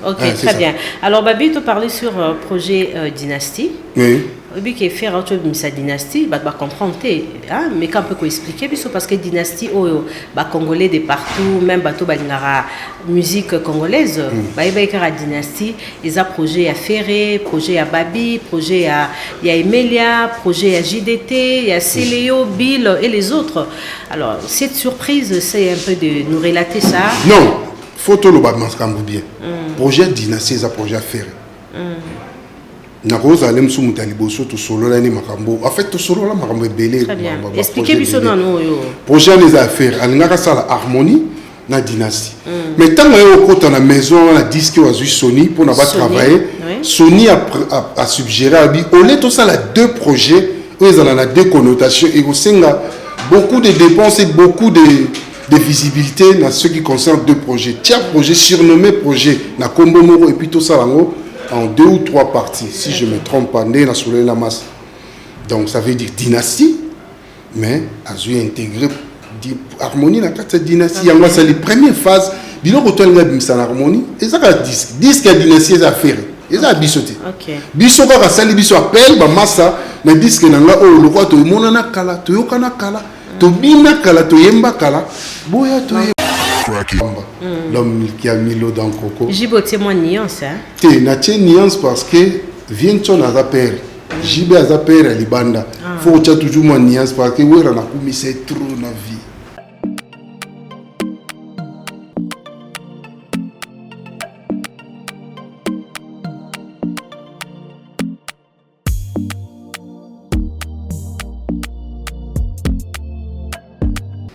Ok, très bien. Alors, Babi, tu parlais sur projet Dynastie. Oui. Oui, qui est fait sa dynastie, bah comprendre, mais quand on peut expliquer, parce que dynastie, congolais de partout, même bateau balingara musique congolaise, bah il y a dynastie, ils ont projet à Ferré, projet à Babi, projet à Emelia, projet à JDT, il y a Céléo, Bill et les autres. Alors cette surprise, c'est un peu de nous relater ça. Non, faut tout le battre bien. Projet dynastie, c'est un projet à Ferré. Nakoza alem su mutaliboso to solo la ni makambo. En fait to solo la makambo belé. Très bien. Expliquez-moi ça non yo. Projet les affaires, alingaka ça la harmonie na dynastie. Mais tant que au côté na maison la disque wa Sony pour na pas travailler. Sony a suggéré abi au lieu tout ça la deux projets où ils ont la deux connotations et au senga beaucoup de dépenses et beaucoup de visibilité dans ce qui concerne deux projets. Tiens projet surnommé projet na Kombo Moro et puis tout ça lango en 2 ou 3 parties, si je ne me trompe pas, né dans la masse. Donc ça veut dire dynastie, mais a intégré harmonie dans cette dynastie. C'est les premières phases. Bilo ko tolinga bimsa na harmonie, et ça ka disque ya dynastie za faire. Et ça bisoté. OK. Biso ka sali biso appel ba massa na disque na nga o lokwa to mona na kala, to yokana kala, to bina kala, to yemba kala, boya to l'homme qui a mis l'eau dans le coco. Jibo témoigne nuance. Tu n'as pas nuance parce que vient ton à père. Jibo à père à Libanda. Faut que tu aies toujours une nuance parce que ouais, on a commis c'est trop la vie.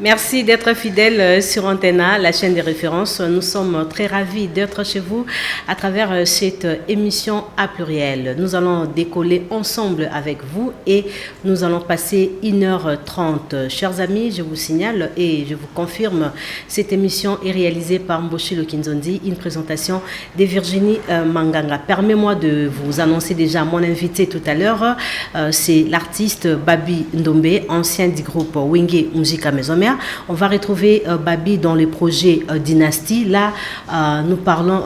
Merci d'être fidèle sur Antena, la chaîne des références. Nous sommes très ravis d'être chez vous à travers cette émission à pluriel. Nous allons décoller ensemble avec vous et nous allons passer 1h30. Chers amis, je vous signale et je vous confirme, cette émission est réalisée par Mboshi Lokinzondi, une présentation de Virginie Manganga. Permets-moi de vous annoncer déjà mon invité tout à l'heure. C'est l'artiste Babi Ndombe, ancien du groupe Wenge Musica Maison-Mère. On va retrouver Babi dans le projet Dynastie. Là, nous parlons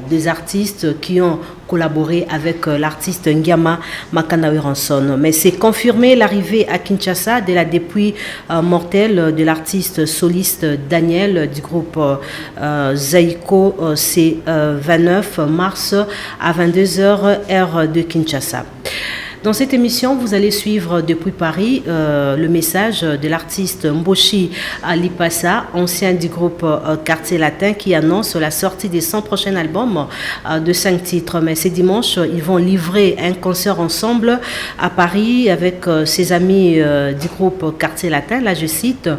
des artistes qui ont collaboré avec l'artiste Ngiama Makanawe Ranson. Mais c'est confirmé l'arrivée à Kinshasa de la dépouille mortelle de l'artiste soliste Daniel du groupe Zaiko. C'est 29 mars à 22h heure de Kinshasa. Dans cette émission, vous allez suivre depuis Paris le message de l'artiste Mboshi Alipassa, ancien du groupe Quartier Latin, qui annonce la sortie des 100 prochains albums de 5 titres. Mais ce dimanche, ils vont livrer un concert ensemble à Paris avec ses amis du groupe Quartier Latin. Là, je cite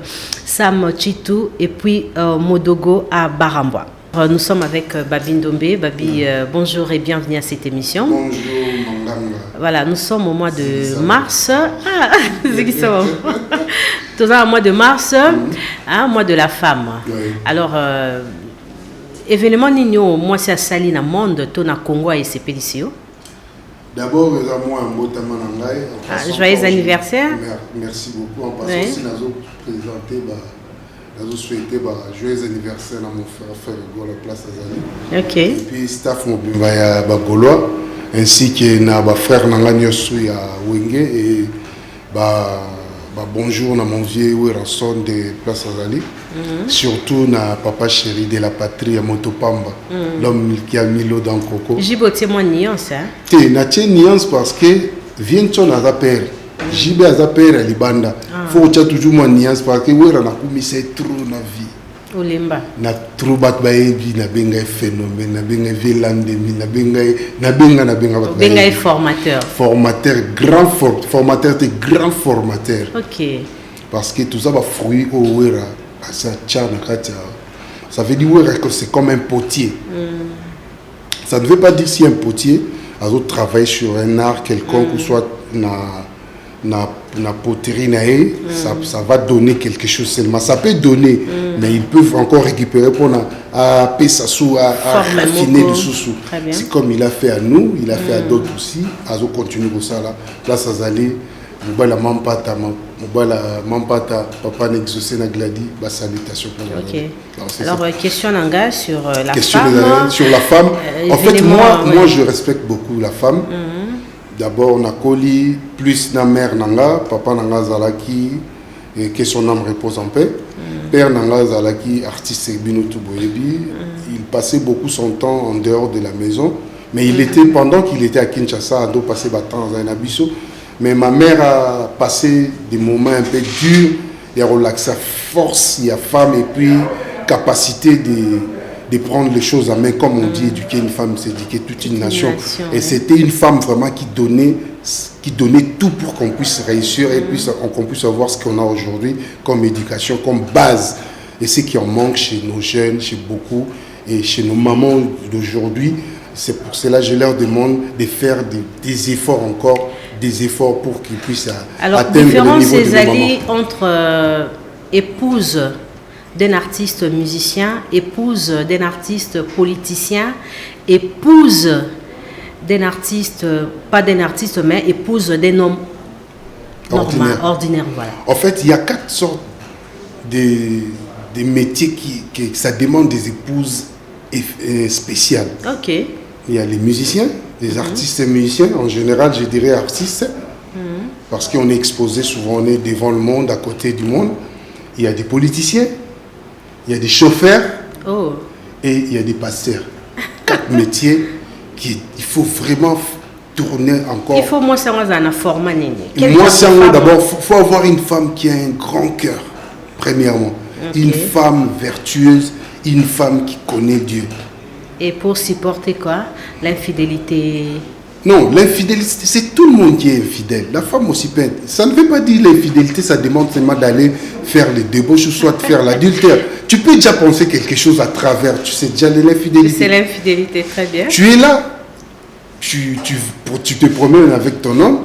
Sam Chitou et puis Modogo à Barambwa. Nous sommes avec Babi Ndombe. Babi, bonjour et bienvenue à cette émission. Bonjour, Manganga. Voilà, nous sommes au mois de mars. C'est qui ça? Nous sommes au mois de mars, mois de la femme. Oui. Alors, événement Nino, moi c'est à Saline, monde, Tona Congo et ses pédicios. D'abord, moi, un beau tamanangai. Joyeux anniversaire. Merci beaucoup. En passant, si nous avons présenté. Nous souhaitons joyeux anniversaire à mon frère de la place Azali. Ok. Et puis staff mobimba Bagolois ainsi que na frère Nanganyosu à Wenge et bonjour na mon vieux Ranson de place Azali. Surtout na papa chéri de la patrie à Motopamba, l'homme qui a mis l'eau dans le coco. J'ai beau témoigner ça. Tu n'as pas nuance parce que vient ton à père. Jibe à père à Libanda. Faut que tu aies toujours une nuance parce que on a commis c'est trop la vie. Olimba. Na trop bat baebi na benga phénomène na benga vélandemi na benga formateur. Formateur grand formateur de grand formateur. OK. Parce que tout ça va fruit au wera ça tient ça veut dire que c'est comme un potier. Ça ne veut pas dire si un potier a travaillé sur un art quelconque ou soit na poterie ça va donner quelque chose seulement. Ça peut donner, mais ils peuvent encore récupérer pour raffiner le sous-sous. C'est comme il a fait à nous, il a fait à d'autres aussi. Azo continue comme ça là. Place Azali, Mobala Mampata, papa n'exaucé na gladi, salutation pour nous. Ok. Alors, question Nanga sur la question femme. Sur la femme. En fait, moi, je respecte beaucoup la femme. D'abord, on a Koli, plus na mère Nanga, papa Nanga Zalaki, et que son âme repose en paix. Père Nanga Zalaki, artiste Binotou Boyebi, il passait beaucoup son temps en dehors de la maison. Mais il était, pendant qu'il était à Kinshasa, il passait du temps dans un abisso. Mais ma mère a passé des moments un peu durs. Il y a relaxé sa force, il y a femme et puis capacité de prendre les choses en main. Comme on dit, éduquer une femme, c'est éduquer toute une nation. Et c'était une femme vraiment qui donnait tout pour qu'on puisse réussir et qu'on puisse avoir ce qu'on a aujourd'hui comme éducation, comme base. Et c'est qui en manque chez nos jeunes, chez beaucoup, et chez nos mamans d'aujourd'hui. C'est pour cela que je leur demande de faire des efforts encore, des efforts pour qu'ils puissent atteindre le niveau de nos mamans. Entre épouse d'un artiste musicien, épouse d'un artiste politicien, épouse d'un artiste, pas d'un artiste, mais épouse d'un homme ordinaire, voilà. En fait, il y a 4 sortes de métiers qui ça demande des épouses spéciales. Ok. Il y a les musiciens, les artistes et musiciens, en général, je dirais artistes, parce qu'on est exposé souvent, on est devant le monde, à côté du monde. Il y a des politiciens, il y a des chauffeurs, et il y a des pasteurs. 4 métiers qu'il faut vraiment tourner encore. Il faut moi savoir un format. Moi, d'abord, il faut avoir une femme qui a un grand cœur, premièrement. Une femme vertueuse, une femme qui connaît Dieu. Et pour supporter quoi? L'infidélité? Non, l'infidélité, c'est tout le monde qui est infidèle. La femme aussi peut être. Ça ne veut pas dire l'infidélité, ça demande seulement d'aller faire les débauches ou soit de faire l'adultère. Tu peux déjà penser quelque chose à travers, tu sais déjà l'infidélité. C'est l'infidélité, très bien. Tu es là, tu te promènes avec ton homme,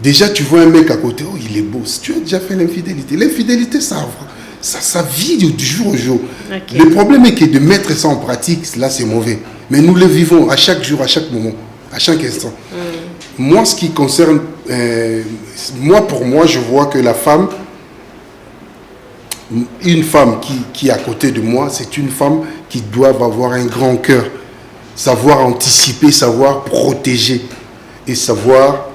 déjà tu vois un mec à côté, oh il est beau, tu as déjà fait l'infidélité. L'infidélité, ça vit du jour au jour. Okay. Le problème est que de mettre ça en pratique, là c'est mauvais. Mais nous le vivons à chaque jour, à chaque moment, à chaque instant. Moi, ce qui concerne, pour moi, je vois que la femme, une femme qui est à côté de moi, c'est une femme qui doit avoir un grand cœur, savoir anticiper, savoir protéger et savoir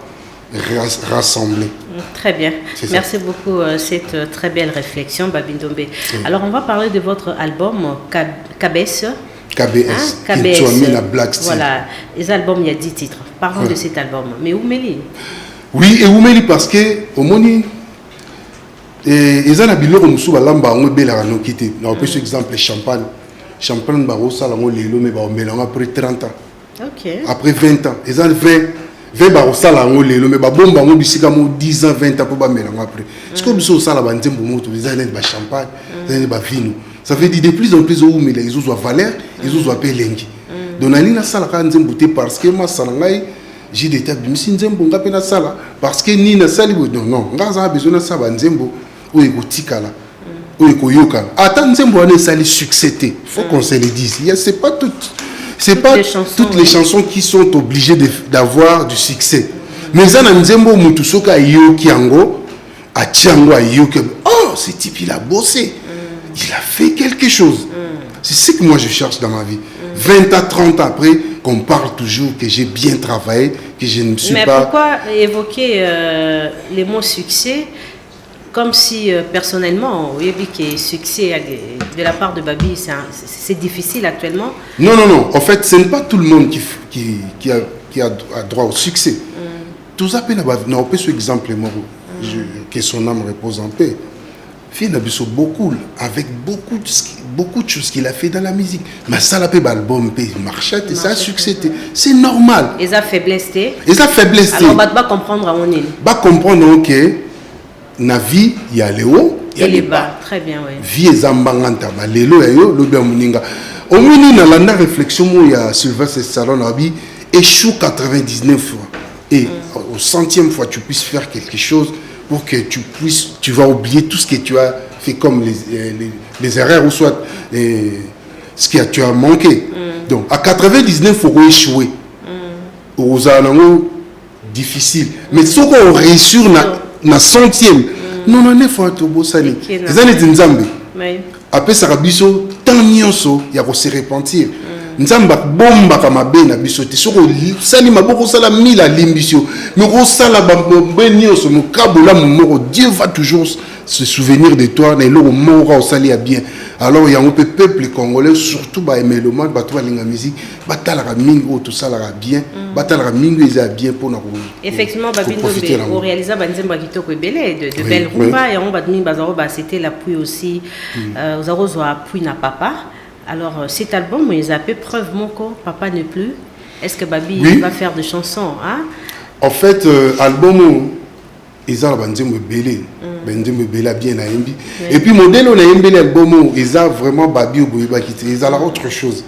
rassembler. Très bien. Merci beaucoup cette très belle réflexion, Babi Ndombe. Alors, on va parler de votre album KBS. KBS. KBS. Voilà. Les albums, il y a 10 titres. Parlons de cet album. Mais où Méli? Oui, et où Méli parce que au moni ils ont habillé comme sous la lampe on est belle à nous quitter. On peut exemple champagne barossa la lelo mais ba mélange après 30 ans. OK. Après 20 ans, ils ont 20 barossa la lelo mais ba bomba ngo bisika mo 10 ans 20 ans pour ba mélange après. Ce que biso ça la banzembo moto ils ont ba champagne, ils ont ba vino. Ça veut dire de plus en plus où mais ils ont valeur, ils ont appelé lengi. Donc alina sala ka nzembo te parce que ma sala ngai j'ai des tables de nzembo ngape na sala parce que ni na sali non ngaza besoin na sala nzembo ou ekotikala ou ekoyoka ata nzembo wana sali succéder, faut qu'on se le dise. C'est pas toutes les chansons qui sont obligées d'avoir du succès, mais ça na nzembo mutu soka yoki yango atiango yoki, oh ce type il a bossé, il a fait quelque chose. C'est ce que moi je cherche dans ma vie. 20 à 30 ans après, qu'on parle toujours que j'ai bien travaillé, que je ne me suis pas... Mais pourquoi évoquer les mots succès comme si personnellement, vous avez dit que succès de la part de Babi, c'est difficile actuellement? Non. En fait, ce n'est pas tout le monde qui a droit au succès. Tout ça, on peut ce exemple, que son âme repose en paix. Il a beaucoup, avec beaucoup de choses qu'il a fait dans la musique. Mais ça, l'album marchait et ça a succès. C'est normal. Et ça faiblesse. Alors, on va comprendre à mon île. Va comprendre que na vie, il y a les hauts, il y a les bas. Très bien, oui. Vie est zambanganta, les lots et le bien muninga. Au moins, dans la réflexion, il y a Sylvestre Salon Abi échoue 99 fois. Et au 100e fois, tu puisses faire quelque chose pour que tu vas oublier tout ce que tu as fait comme les erreurs ou soit ce que tu as manqué. Donc, à 99, il faut échouer. Aux alentours, difficile. Mais ce qu'on réussit, na centième. Non, non, fois to bosani. Ça n'est nzambe. Après ça biso tant nyonso ya ko se repentir. Nzamba bomba kama be na biso te soko sali maboko sala mila limbisio. Mais ko sala ba nyonso mo kabola mo Dieu va toujours se souvenir de toi na lo mora o sali bien. Alors il y a un peuple congolais surtout ba aimer le monde ba to linga musique ba talaka mingi o to sala bien ba talaka mingi eza bien pour na ko. Effectivement ba bindo be o réaliser ba nzemba kitoko ebele de belles rumba et on ba demi bazaro ba c'était l'appui aussi aux arrosos appui na papa. Alors cet album ils appellent preuve mon corps papa n'est plus. Est-ce que Babi va faire des chansons hein? En fait album ils ont banzembo belé banzembo bela bien na yembi et puis modèle on a yembi l'album ils ont vraiment Babi oboyiba kiti ils ont autre chose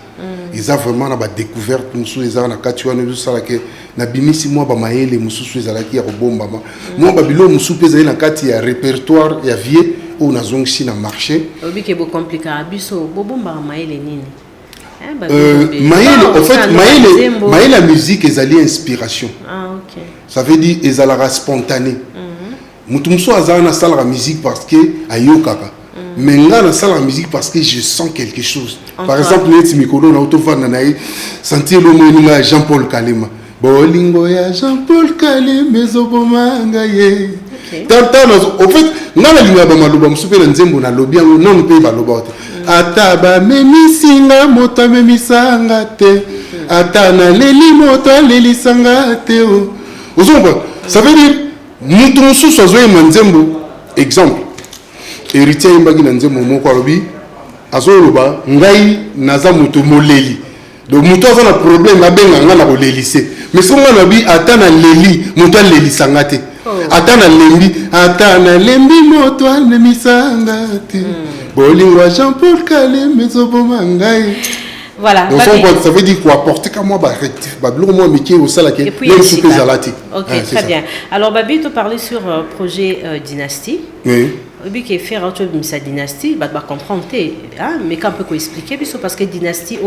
ils ont vraiment na ba découverte musu ils ont na katiwa no sala ke na bimisi moi ba maele musu ils ont ki ya bomba moi babilo musu peza na kati ya répertoire ya vie ou na zongsi na marché obi ke bo compliqué biso bo bomba maele nini Maïle, en fait, Maïle, la musique, ils allaient inspiration. Ah, ok. Ça veut dire, ils allaient spontané. Moutoumso a na salle la musique parce que ayokaka. Mais là, na salle la musique parce que je sens quelque chose. Par exemple, les Mikolo, na autofan na naï, sentir le mot Jean-Paul Kalema. Bolingo ya Jean-Paul Kalema, zobomanga ye. En fait, na linga ba maloba msupe na nzembo na lobby non pe ba loba. Ataba memisinga moto memisanga te atana leli moto leli sanga te ozomba ça veut dire mutu mususu azoye manzembo exemple héritier imbagi na nzembo moko alobi azoloba ngai naza mutu moleli donc mutu aza na problème abenga nga na kolelise mais songa na bi atana leli moto leli sanga te atana lembi moto memisanga te Bolingo Jean-Paul Kalema zobomangai. Voilà. Donc ça veut dire quoi apporter comme moi rectif moi métier au salaire qui même sous zalati. OK, très bien. Alors Babi tu parlais sur projet Dynastie. Oui. Obi qui fait autre sa dynastie ba comprendre hein mais quand peut expliquer parce que dynastie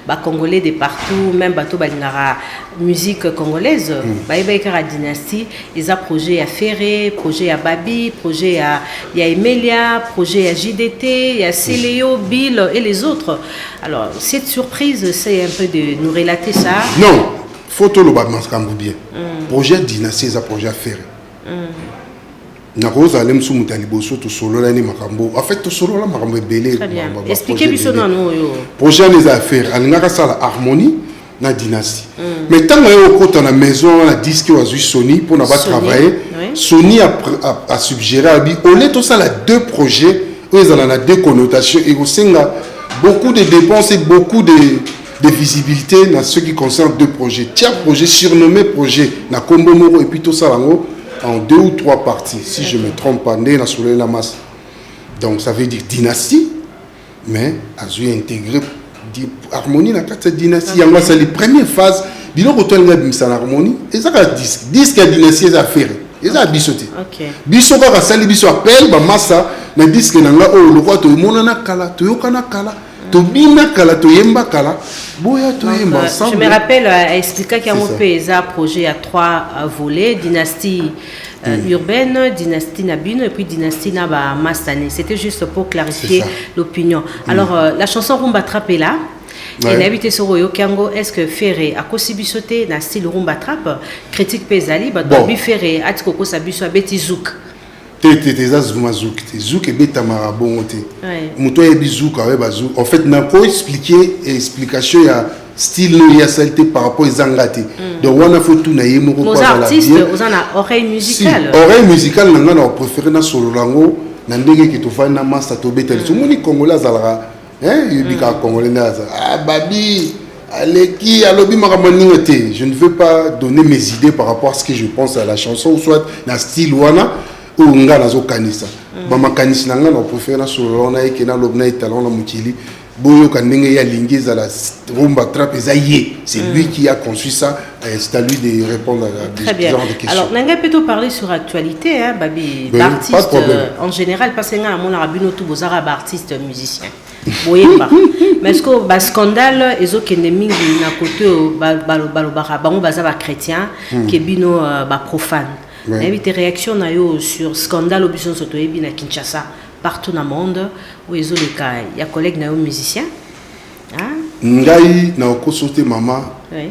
ba congolais de partout même bato balingara musique congolaise ba la dynastie ils a projet à Ferré projet à Babi projet à Emelia projet à JDT il y a Céléo Bill et les autres. Alors cette surprise c'est un peu de nous relater ça. Non photo le ba maskambu bien projet dynastie ça projet à Ferré. Nakoza alem su mutaliboso to solo la ni makambo en fait to solo la makambo belé expliquez biso na no yo projet les affaires alingaka sala harmonie na dynastie mais tant que au na maison la disque wa Sony pour na ba travailler Sony a suggéré abi au lieu to ça la deux projets où ils ont deux connotations et au senga beaucoup de dépenses et beaucoup de visibilité dans ce qui concerne deux projets tiens projet surnommé projet na Kombo Moro et puis tout ça lango en 2 ou 3 parties, si je ne me trompe pas, né dans la masse. Donc ça veut dire dynastie, mais à intégré harmonie dans cette dynastie. C'est les premières phases. Bilo retourne dans harmonie. Et ça disque à dynastie à faire. Et ça a bisoté. Biso ka sali biso appel ba massa na disque nanga o le roi to monana kala to yokana kala. To bina kala to yemba kala. Boya to yemba ensemble. Je me rappelle à expliquer qu'il y a un peu un projet à 3 volets, dynastie urbaine, dynastie Nabino et puis dynastie Naba Mastane. C'était juste pour clarifier l'opinion. Alors la chanson Rumba Trap est là. Et n'habite sur Royo Kango, est-ce que Ferré a possibilité dans style Rumba Trap critique Pesali, Babi Ferré a tiko sabiso abeti zouk. Zouk et beta marabon muto e bizouk en fait n'a pas expliquer explication ya style il y a saleté par rapport aux angati donc on a fait tout na yemo ko kwa la artistes aux en oreille musicale oreille musicale nga na préféré na solo lango na ndenge ki to fa na master to beta so moni congolais alara yebika congolais na Babi Aleki alobi makamani te je ne veux pas donner mes idées par rapport à ce que je pense à la chanson ou soit na style wana ou nga nazo kanisa ba makanisi nanga na préféré na solo na ekena lobna italon na mukili boyo kanenge ya lingeza la rumba trap ezaye c'est lui qui a conçu ça c'est à lui de répondre à des genres de questions. Alors nanga plutôt parler sur actualité hein Babi d'artistes en général parce que nga mona rabino tout bozara ba artiste musicien boyemba mais est-ce que ba scandale ezokende mingi na côté ba bango baza ba chrétien ke bino ba profane. Oui. Tes réactions sur scandale au Bison Sotoébi na Kinshasa, partout dans le monde, où ils ont les cas. Il y a collègues musiciens. Ngai na okosote maman. Oui.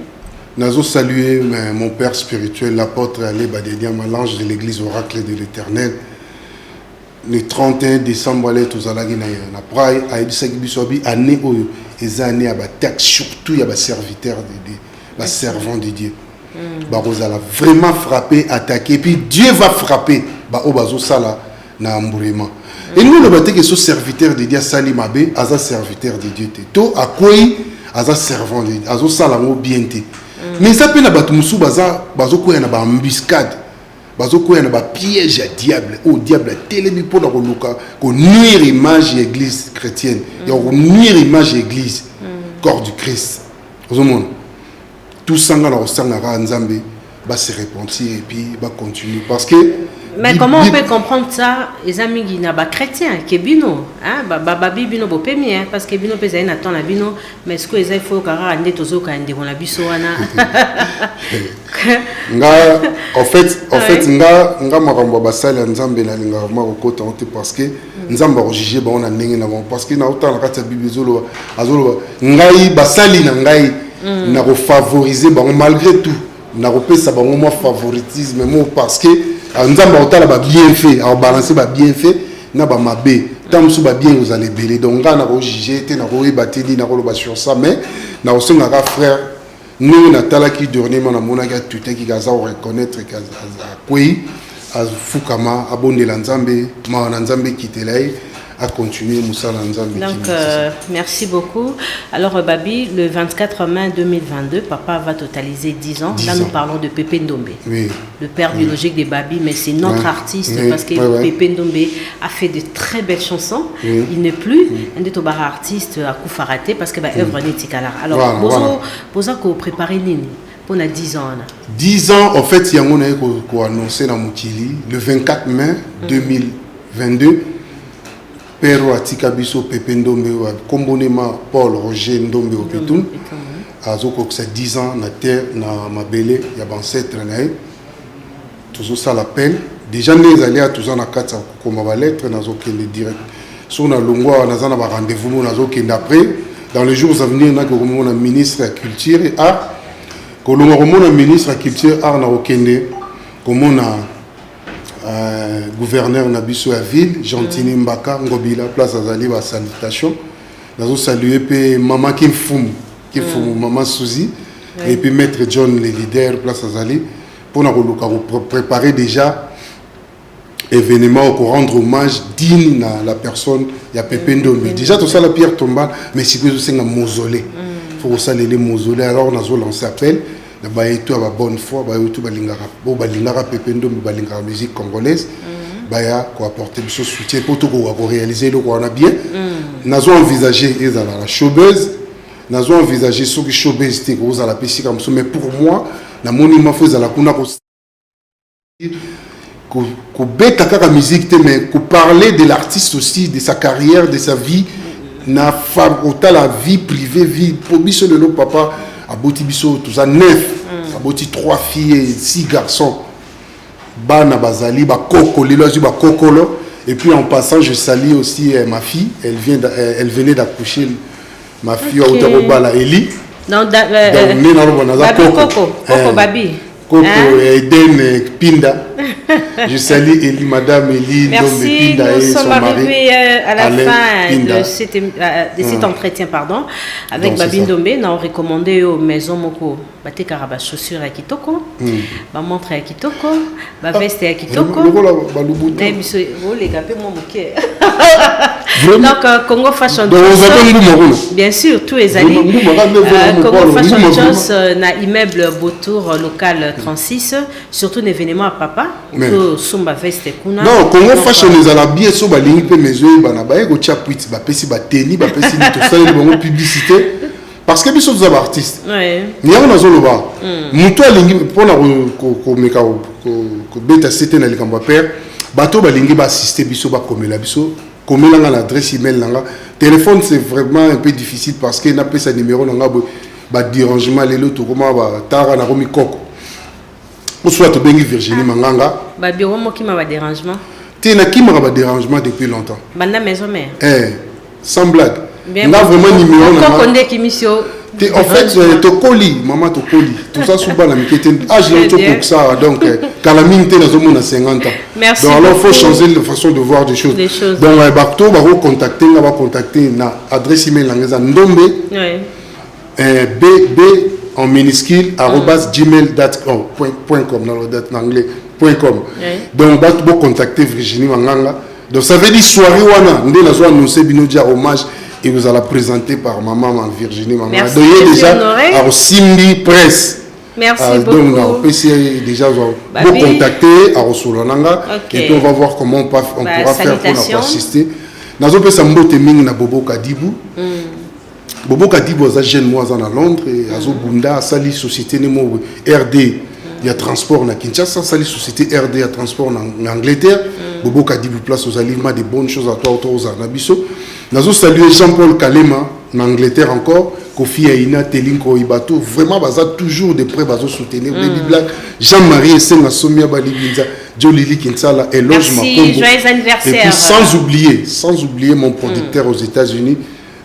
Nazo saluer mon père spirituel, l'apôtre Ale Badediama, l'ange de l'église oracle de l'Éternel. Le 31 décembre, tous allons na praille a dit ça qui soit année où les années à batak surtout il y a serviteur de Dieu, la servant de Dieu. Bah vous allez vraiment frapper, attaquer, puis Dieu va frapper. Bah au bazo sala na ambourement. Et nous le baté que ce serviteur de Dieu sali mabe, asa serviteur de Dieu te. To a quoi asa servant de Dieu, azo sala mo bien te. Mais ça peut na batu musu bazo quoi na ba embuscade. Bazo quoi na ba piège à diable. Oh diable a télémi pour la reluka ko nuire image église chrétienne. Il y a nuire image église corps du Christ. Au monde. Tout ça dans sangara nzambe va se repentir et puis va continuer parce que mais comment on peut comprendre ça les amis qui n'a pas chrétien qui bino hein babi bino bo premier parce que bino pesa na ton la bino mais est-ce que il faut kara ande tozo ka ande bona biso wana nga en fait nga makambo basala nzambe na linga makokota onte parce que nzambe a juger ba on a ndenge na parce que na autant la kata bible zolo azolo ngai basali na ngai na favoriser malgré tout na repesa moi favoritisme parce que nzamba otala ba bien fait a balancer ba bien fait na ba mabe tant sou ba bien vous allez belé donc na ko juger te na ko bateli na ko ba sur ça mais na osenga ka frère nous na tala ki dernièrement na mona ka tout qui gaza reconnaître que oui a fukama abondela nzambe ma na nzambe kitelai à continuer Moussala Nzambe. Donc, merci beaucoup. Alors, Babi, le 24 mai 2022, papa va totaliser 10 ans. Là, nous parlons de Pépé Ndombe, le père biologique de Babi, mais c'est notre artiste parce que Pépé Ndombe a fait de très belles chansons. Il n'est plus un des tobards artistes à Koufarate parce que œuvre n'est-il. Alors, posa ko préparer nini pour 10 ans. 10 ans, en fait, il y a un qui a annoncé dans Moukili le 24 mai 2022. Pero atika biso Pépé Ndombe wa kombonema Paul Roger Ndombe Opitoun azoko ça 10 ans na terre na mabele ya ancêtre nae toujours ça l'appel déjà les allés à tous en a 4 comme ba lettre nazoke le direct sur na longwa na zana ba rendez-vous nazoke d'après dans les jours à venir na ko mon ministre de la culture et art ko lo mon ministre de la culture art na okende comme on a gouverneur Nabiso à ville, Gentini Mbaka, Ngobila, place Azali, ba salutation. Nous saluer pe maman Kimfum, maman Suzy, et puis maître John, le leader, place Azali, pour nous préparer déjà événement pour rendre hommage digne à la personne, il y a Pépé Ndombe. Déjà tout ça la pierre tombale, mais si que c'est un mausolée. Il faut saluer les mausolées. Alors on a lancé appel. Ba eto ba bonne foi ba eto ba lingara Pépé Ndombe ba lingara musique congolaise ba ya ko apporter ce soutien pour tout ko réaliser le ko na bien nazo envisager ezala la showbiz nazo envisager ce que showbiz te ko za la pesi comme ça mais pour moi na monument faut za la kuna ko beta kaka musique te mais ko parler de l'artiste aussi de sa carrière de sa vie na femme autant la vie privée vie pour biso le papa aboti biso tout ça 9 aboti 3 filles et 6 garçons bana bazali ba kokolo ba kokolo et puis en passant je salue aussi ma fille elle venait d'accoucher ma fille au Tarobala Eli donc Coco Babi Coco Eden Pinda. Je salue Eli, Madame Eli Ndombe Pinda et son mari. Nous sommes arrivés à la fin de cet entretien avec Babi Ndombe. Nous avons recommandé aux maisons Moko Bate Karaba chaussures à Kitoko, ba montre à Kitoko, ba veste à Kitoko. Donc Congo Fashion Choice. Bien sûr, tous les alliés. Congo Fashion Choice na immeuble Beautour local 36, surtout un événement à papa. Non, Congo Fashion les a bien sur la ligne pe mesure bana ba ego chapuit ba pesi ba teni ba pesi ni to ça le publicité parce que biso za artiste. Ouais. Ni on zo loba. Muto alingi pona ko meka ko beta c'était na likambo père bato balingi ba assister biso ba komela biso komela nga l'adresse email nga téléphone c'est vraiment un peu difficile parce que na pesa numéro nga ba dérangement lelo to comment ba tara na komi koko Pour soit tu bengi Virginie Manganga. Ba bureau mo qui m'a ba dérangement. Tu na qui m'a ba dérangement depuis longtemps. Banda maison mère. Sans blague. Là vraiment numéro na. Ko konde ki mission. En fait, tu colis, maman te colis. Tout ça sous bas la miquette. Ah, je l'ai pour ça. Donc, quand la mine était dans un 50 ans. Merci. Donc, alors, il faut changer la façon de voir des choses. Donc, Bakto va contacter, on va contacter na adresse email langaisan ndombe. bb en minuscule @gmail.com dans le date en anglais .com. Donc, on va contacter Virginie Manganga. Donc, ça veut dire soirée wana. Ndé la soirée annoncé binodia hommage. Et vous allez présenter par maman Virginie Maman. Merci, donc déjà à Simbi Presse. Merci beaucoup. Donc on peut déjà vous contacter à Rosolananga et puis on va voir comment on pourra faire pour assister. Nous avons fait un teming na Bobo Kadibou. Bobo Kadibou est jeune moi à Londres et à Zobunda sali société nemo RD. Il y a transport na Kinshasa, sali société RD, il y a transport en Angleterre. Bobo Kadibou place aux aliments des bonnes choses à toi autour aux Nabiso. Nous avons salué Jean-Paul Kalema en Angleterre encore, Kofi Aina, Telinko Ibato, vraiment baza toujours de près bazo soutenir Baby Black, Jean-Marie Essenga Somia Balibinza, Jolili Kinsala, Eloge Makombo. Joyeux anniversaire. Et puis sans oublier mon producteur aux États-Unis,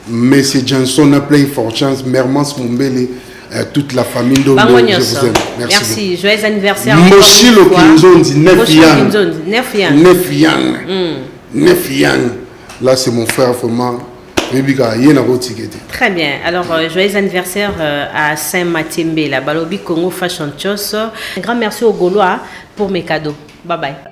Monsieur Johnson, a plein de chance, Mermans Mumbele, toute la famille de je vous aime. Merci. Joyeux anniversaire. Moshilo Kinzondi, 9 yang. Là, c'est mon frère, vraiment. Très bien. Alors, joyeux anniversaire à Saint-Mathembe, la Balobi Congo Fashion Choice. Un grand merci au Gaulois pour mes cadeaux. Bye bye.